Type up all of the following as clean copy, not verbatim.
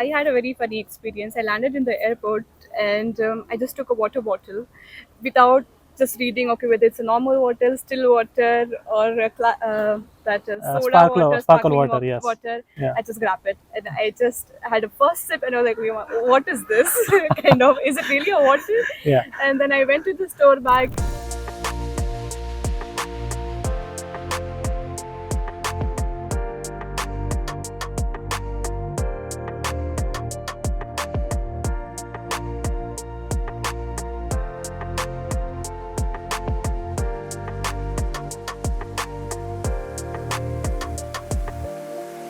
I had a very funny experience. I landed in the airport and I just took a water bottle without just reading, okay, whether it's a normal water, still water, or that soda water, Sparkle sparkling water, yes. water. Yeah. I just grabbed it and I just had a first sip and I was like, what is this? Kind of, is it really a water? Yeah. And then I went to the store back.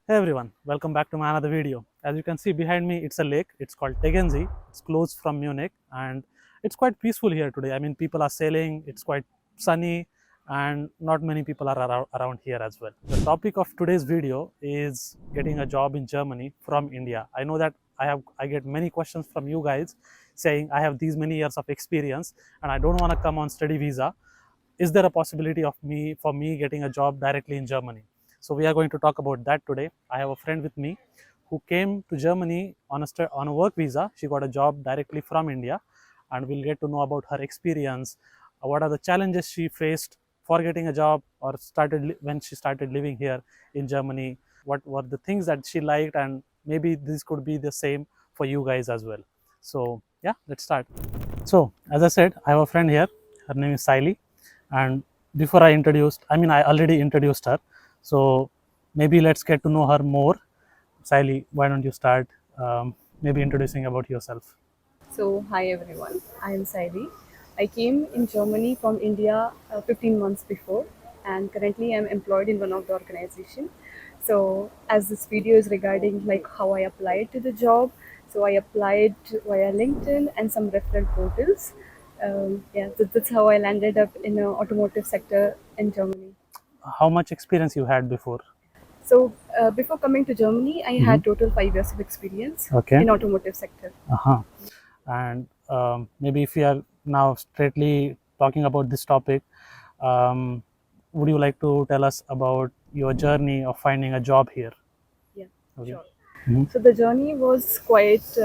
Hey everyone, welcome back to my another video. As you can see behind me, it's a lake. It's called Tegernsee. It's close from Munich and it's quite peaceful here today. I mean, people are sailing, it's quite sunny and not many people are around here as well. The topic of today's video is getting a job in Germany from India. I know that I get many questions from you guys saying I have these many years of experience and I don't want to come on study visa. Is there a possibility of me getting a job directly in Germany? So we are going to talk about that today. I have a friend with me who came to Germany on a work visa. She got a job directly from India, and we'll get to know about her experience. What are the challenges she faced for getting a job, or when she started living here in Germany? What were the things that she liked, and maybe this could be the same for you guys as well. So yeah, let's start. So as I said, I have a friend here. Her name is Sayali, and before I already introduced her. So maybe let's get to know her more. Sayali, why don't you start maybe introducing about yourself? So, hi everyone, I am Sayali. I came in Germany from India 15 months before, and currently I'm employed in one of the organization. So, as this video is regarding like how I applied to the job, so I applied via LinkedIn and some referral portals. That's how I landed up in the automotive sector in Germany. How much experience you had before? So, before coming to Germany, I Mhm. had total 5 years of experience Okay. in automotive sector. Uh-huh. And maybe if we are now straightly talking about this topic, um, would you like to tell us about your journey of finding a job here? Yeah, Okay. sure. Mhm. So the journey was quite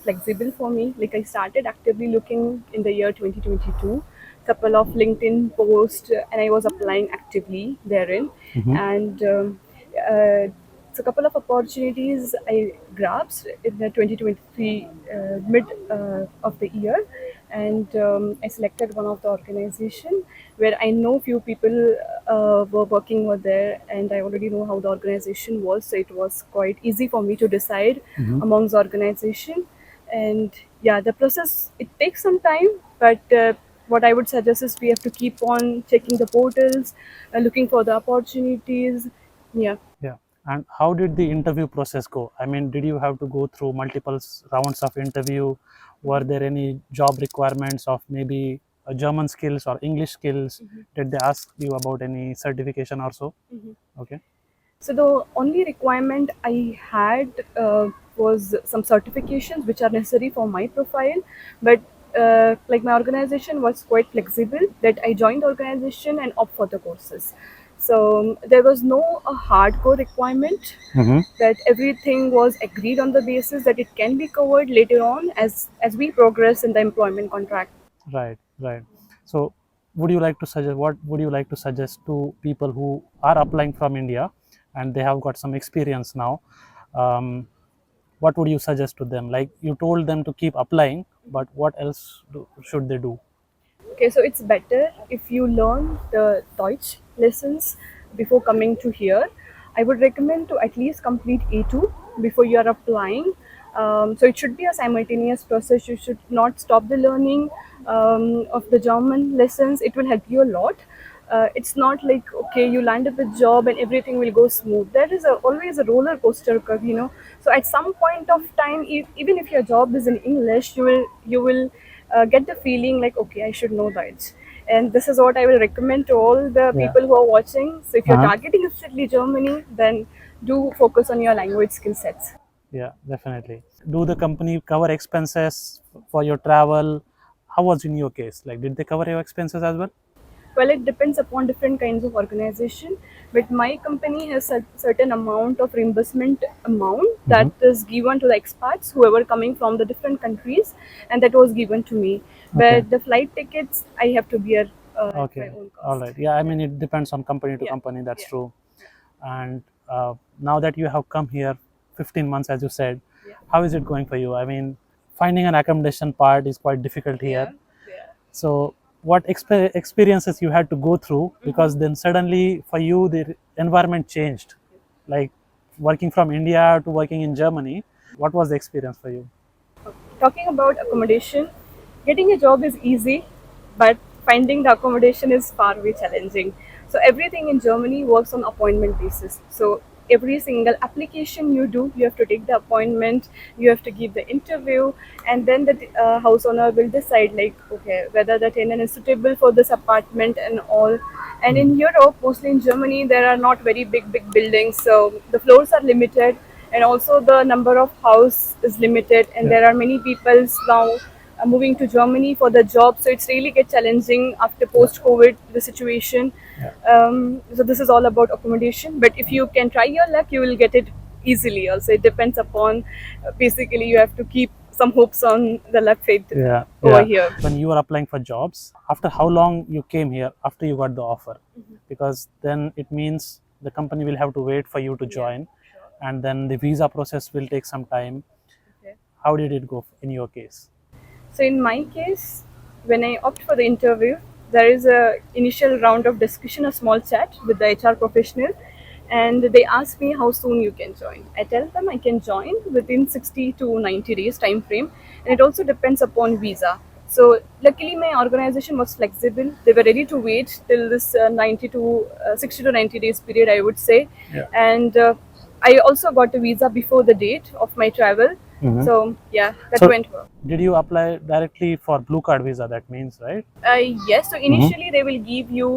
flexible for me. Like I started actively looking in the year 2022, couple of LinkedIn posts, and I was applying actively therein. Mhm. And uh, so a couple of opportunities I grasped in the 2023 mid of the year, and I selected one of the organization where I know few people were working over there, and I already know how the organization was, so it was quite easy for me to decide Mhm. amongst the organization. And yeah, the process it takes some time, but what I would suggest is we have to keep on checking the portals, looking for the opportunities. Yeah. Yeah. And how did the interview process go? I mean, did you have to go through multiple rounds of interview? Were there any job requirements of maybe German skills or English skills? Did they ask you about any certification or so? Mhm. Okay. So the only requirement I had was some certifications which are necessary for my profile, but like my organization was quite flexible that I joined the organization and opt for the courses. So there was no a hardcore requirement, Mm-hmm. that everything was agreed on the basis that it can be covered later on as we progress in the employment contract. Right, right. So, what would you like to suggest to people who are applying from India and they have got some experience now? Um, what would you suggest to them? Like you told them to keep applying, but what else should they do? Okay, so it's better if you learn the Deutsch lessons before coming to here. I would recommend to at least complete A2 before you are applying. So it should be a simultaneous process. You should not stop the learning of the German lessons. It will help you a lot. It's not like okay, you land up a job and everything will go smooth. There is always a roller coaster curve. So at some point of time, even if your job is in English, you will get the feeling like okay, I should know Deutsch. And this is what I will recommend to all the Yeah. people who are watching. So if you're Uh-huh. targeting strictly Germany, then do focus on your language skill sets. Yeah, definitely. Do the company cover expenses for your travel? How was in your case? Like, did they cover your expenses as well? Well, it depends upon different kinds of organization. but my company has a certain amount of reimbursement amount that Mhm. is given to the expats whoever coming from the different countries, and that was given to me. Okay. But the flight tickets I have to bear at my Okay. own All cost. right. Yeah. I mean, it depends on company to Yeah, company. That's yeah, true. yeah, And now that you have come here 15 months, as you said, yeah, how is it going for you? I mean, finding an accommodation part is quite difficult here. yeah, yeah. So, what experiences you had to go through, because then suddenly for you the environment changed, like working from India to working in Germany. What was the experience for you? Talking about accommodation, getting a job is easy, but finding the accommodation is far way challenging. So everything in Germany works on appointment basis. So every single application you do, you have to take the appointment, you have to give the interview, and then the house owner will decide like, okay, whether the tenant is suitable for this apartment and all. And in Europe, mostly in Germany, there are not very big buildings, so the floors are limited, and also the number of house is limited, and Yeah. there are many people now moving to Germany for the job, so it's really get challenging after Yeah. post COVID the situation. Yeah. So this is all about accommodation, but if you can try your luck, you will get it easily. Also, it depends upon basically you have to keep some hopes on the luck fate Yeah. over Yeah. here. When you were applying for jobs, after how long you came here after you got the offer? Because then it means the company will have to wait for you to Yeah, join, sure. and then the visa process will take some time. Okay. How did it go in your case? So in my case, when I opt for the interview, there is a initial round of discussion, a small chat with the HR professional, and they ask me how soon you can join. I tell them I can join within 60 to 90 days time frame, and it also depends upon visa. So luckily, my organization was flexible. They were ready to wait till this 90 to 60 to 90 days period, I would say, Yeah. and I also got a visa before the date of my travel. Hmm. So yeah, that So, went well. did you apply directly for blue card visa? That means, right? Yes, so Mm-hmm. initially they will give you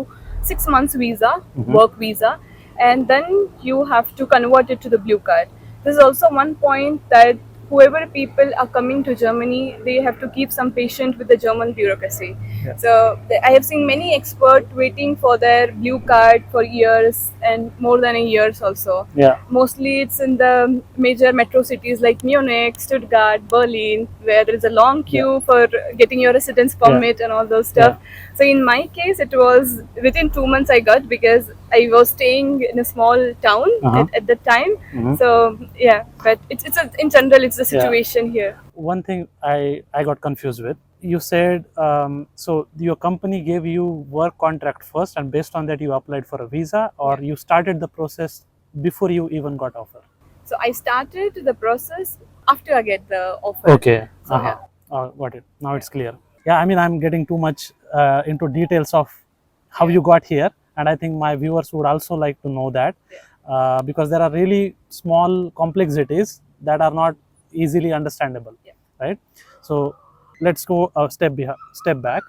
6 months visa, Mm-hmm. work visa, and then you have to convert it to the blue card. There's also one point that whoever people are coming to Germany, they have to keep some patience with the German bureaucracy. Yeah. So I have seen many experts waiting for their blue card for years and more than a years also. Yeah. Mostly it's in the major metro cities like Munich, Stuttgart, Berlin, where there is a long Yeah. queue for getting your residence Yeah. permit and all those Yeah. stuff. So in my case, it was within 2 months I got, because I was staying in a small town Uh-huh. at the time. Mm-hmm. So yeah, but in general, it's the Yeah. situation here. One thing I got confused with. You said so your company gave you work contract first, and based on that you applied for a visa, or Yeah. you started the process before you even got offer. So I started the process after I get the offer. Okay. So Uh-huh. yeah, Got it. Now yeah, it's clear. Yeah, I mean, I'm getting too much into details of how yeah, you got here, and I think my viewers would also like to know that, yeah. because there are really small complexities that are not easily understandable, Yeah. right? So let's go a step back.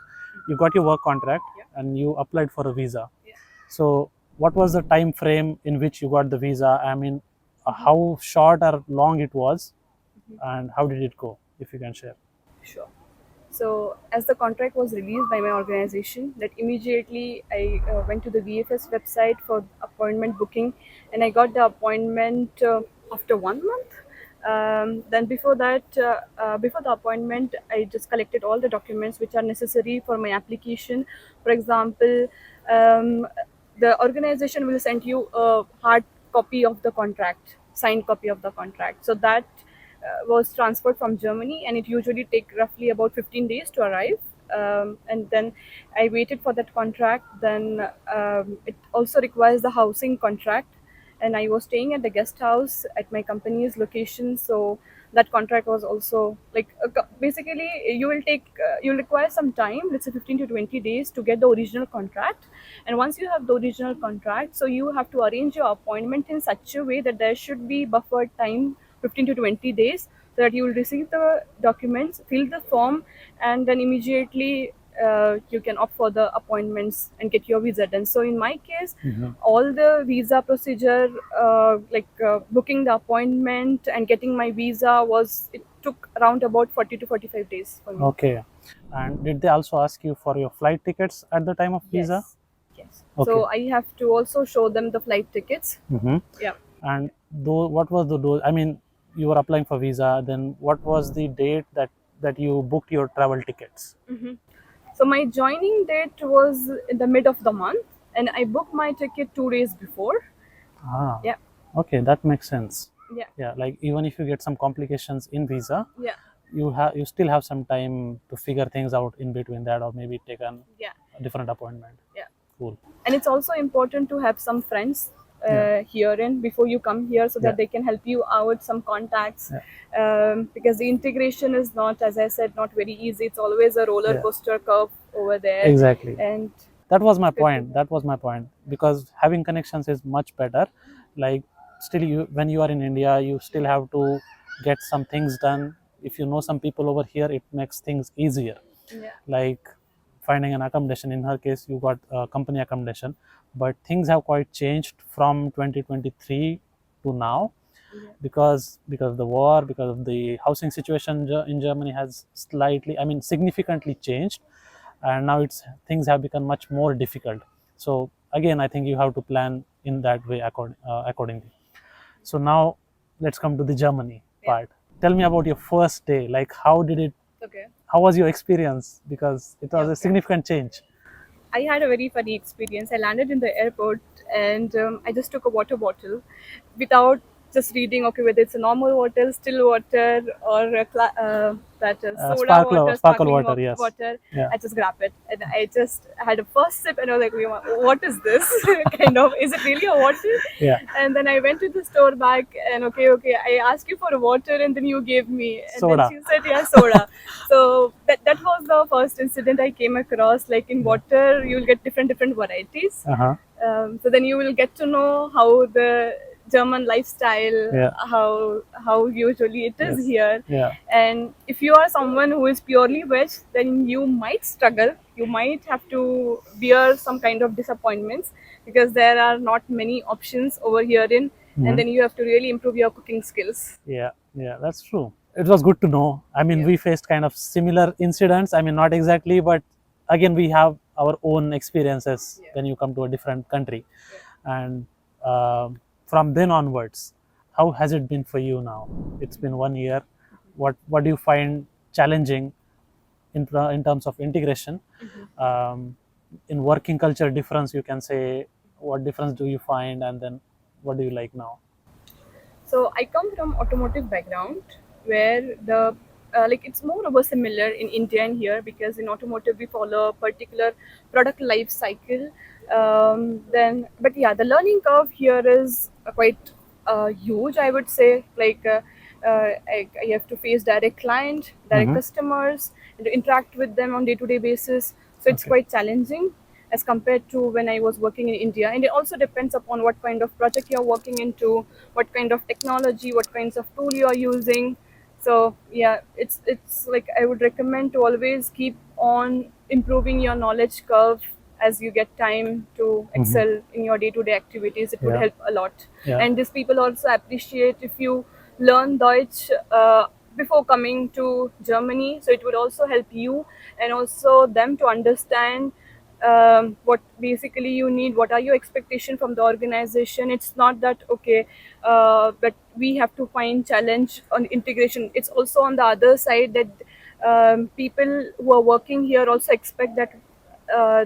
You got your work contract Yeah. and you applied for a visa. Yeah. So what was the time frame in which you got the visa? I mean, how short or long it was, and how did it go, if you can share? Sure. So as the contract was released by my organization, that immediately I went to the VFS website for appointment booking, and I got the appointment after 1 month. Then before that, before the appointment, I just collected all the documents which are necessary for my application. For example, um, the organization will send you a hard copy of the contract, signed copy of the contract. So that was transferred from Germany, and it usually take roughly about 15 days to arrive. And then I waited for that contract. Then it also requires the housing contract, and I was staying at the guest house at my company's location. So that contract was also like basically you'll require some time, let's say 15 to 20 days to get the original contract. And once you have the original contract, so you have to arrange your appointment in such a way that there should be buffered time 15 to 20 days, so that you will receive the documents, fill the form, and then immediately you can opt for the appointments and get your visa done. So in my case, Mhm. all the visa procedure, booking the appointment and getting my visa, was it took around about 40 to 45 days for me. Okay. And did they also ask you for your flight tickets at the time of visa? Yes, yes. Okay. So I have to also show them the flight tickets. Mm-hmm. Yeah. And though, what was the I mean, you were applying for visa. Then what was the date that you booked your travel tickets? So my joining date was in the mid of the month, and I booked my ticket 2 days before. Ah, Yeah. okay, that makes sense. Yeah. Yeah, like even if you get some complications in visa, Yeah. you still have some time to figure things out in between that, or maybe take Yeah. a different appointment. Yeah. Cool. And it's also important to have some friends Yeah. here in before you come here, so Yeah. that they can help you out, some contacts. Yeah. Because the integration is not, as I said, not very easy. It's always a roller Yeah. coaster curve over there. Exactly. And That was my it's good to point. That was my point, because having connections is much better. Like, still, you when you are in India, you still have to get some things done. If you know some people over here, it makes things easier. yeah. Like finding an accommodation. In her case, you got company accommodation, but things have quite changed from 2023 to now, Yeah. because of the war, because of the housing situation in Germany has slightly, I mean, significantly changed, and now it's things have become much more difficult. So again, I think you have to plan in that way accordingly. So now let's come to the Germany Yeah. part. Tell me about your first day. Like, Okay. how was your experience? Because it Yeah. was a Okay. significant change. I had a very funny experience. I landed in the airport, and I just took a water bottle without just reading, okay, whether it's a normal water, still water, or that soda water, Sparkle sparkling water, yes. water. Yeah. I just grabbed it, and I just had a first sip, and I was like, what is this? Kind of, is it really a water? Yeah. And then I went to the store back, and okay, I asked you for a water, and then you gave me, and then Soda. she said, yeah, soda. So that was the first incident I came across. Like in water, you'll get different varieties. Uh-huh. So then you will get to know how the German lifestyle, Yeah. how usually it is Yes. here. Yeah. And if you are someone who is purely veg, then you might struggle. You might have to bear some kind of disappointments, because there are not many options over here in, and then you have to really improve your cooking skills. Yeah, yeah, that's true. It was good to know. I mean, Yeah. we faced kind of similar incidents. I mean, not exactly, but again, we have our own experiences Yeah. when you come to a different country. And from then onwards, how has it been for you now? It's been 1 year. What do you find challenging in terms of integration? Um, in working culture difference, you can say, what difference do you find, and then what do you like now? So I come from automotive background, where the like it's more of a similar in India and here, because in automotive we follow a particular product life cycle. Then, but yeah, the learning curve here is quite huge. I would say, like I have to face direct client, direct Mm-hmm. customers, and to interact with them on day-to-day basis. So it's Okay. quite challenging as compared to when I was working in India. And it also depends upon what kind of project you're working into, what kind of technology, what kinds of tool you're using. So yeah, it's like I would recommend to always keep on improving your knowledge curve as you get time to Mm-hmm. excel in your day-to-day activities. It would Yeah. help a lot. Yeah. And these people also appreciate if you learn Deutsch before coming to Germany. So it would also help you and also them to understand what basically you need, what are your expectation from the organization. It's not that okay, but we have to find challenge on integration. It's also on the other side that people who are working here also expect that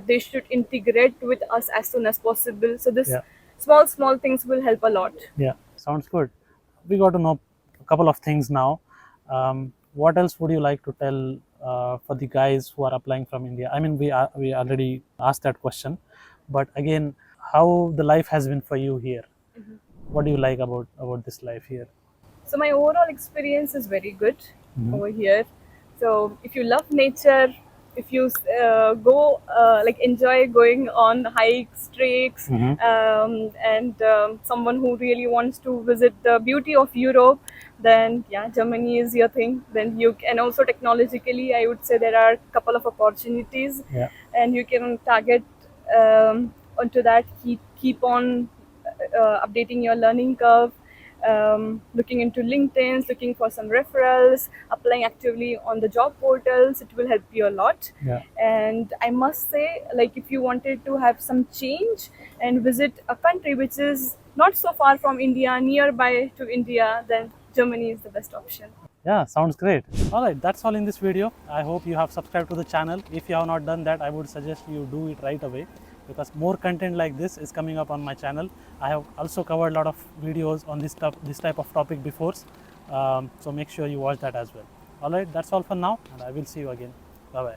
they should integrate with us as soon as possible. So this Yeah. small things will help a lot. Yeah, sounds good. We got to know a couple of things now. What else would you like to tell for the guys who are applying from India? I mean, we already asked that question, but again, how the life has been for you here? What do you like about this life here? So my overall experience is very good Mhm. over here. So if you love nature, if you go like enjoy going on hikes, treks, Mhm. and someone who really wants to visit the beauty of Europe, then yeah, Germany is your thing. Then you and also technologically, I would say there are a couple of opportunities, Yeah. and you can target onto that. Keep on updating your learning curve, looking into LinkedIn, looking for some referrals, applying actively on the job portals. It will help you a lot. Yeah. And I must say, like, if you wanted to have some change and visit a country which is not so far from India, nearby to India, then Germany is the best option. Yeah, sounds great. All right, that's all in this video. I hope you have subscribed to the channel. If you have not done that, I would suggest you do it right away, because more content like this is coming up on my channel. I have also covered a lot of videos on this type of topic before, so make sure you watch that as well. All right, that's all for now, and I will see you again. Bye bye.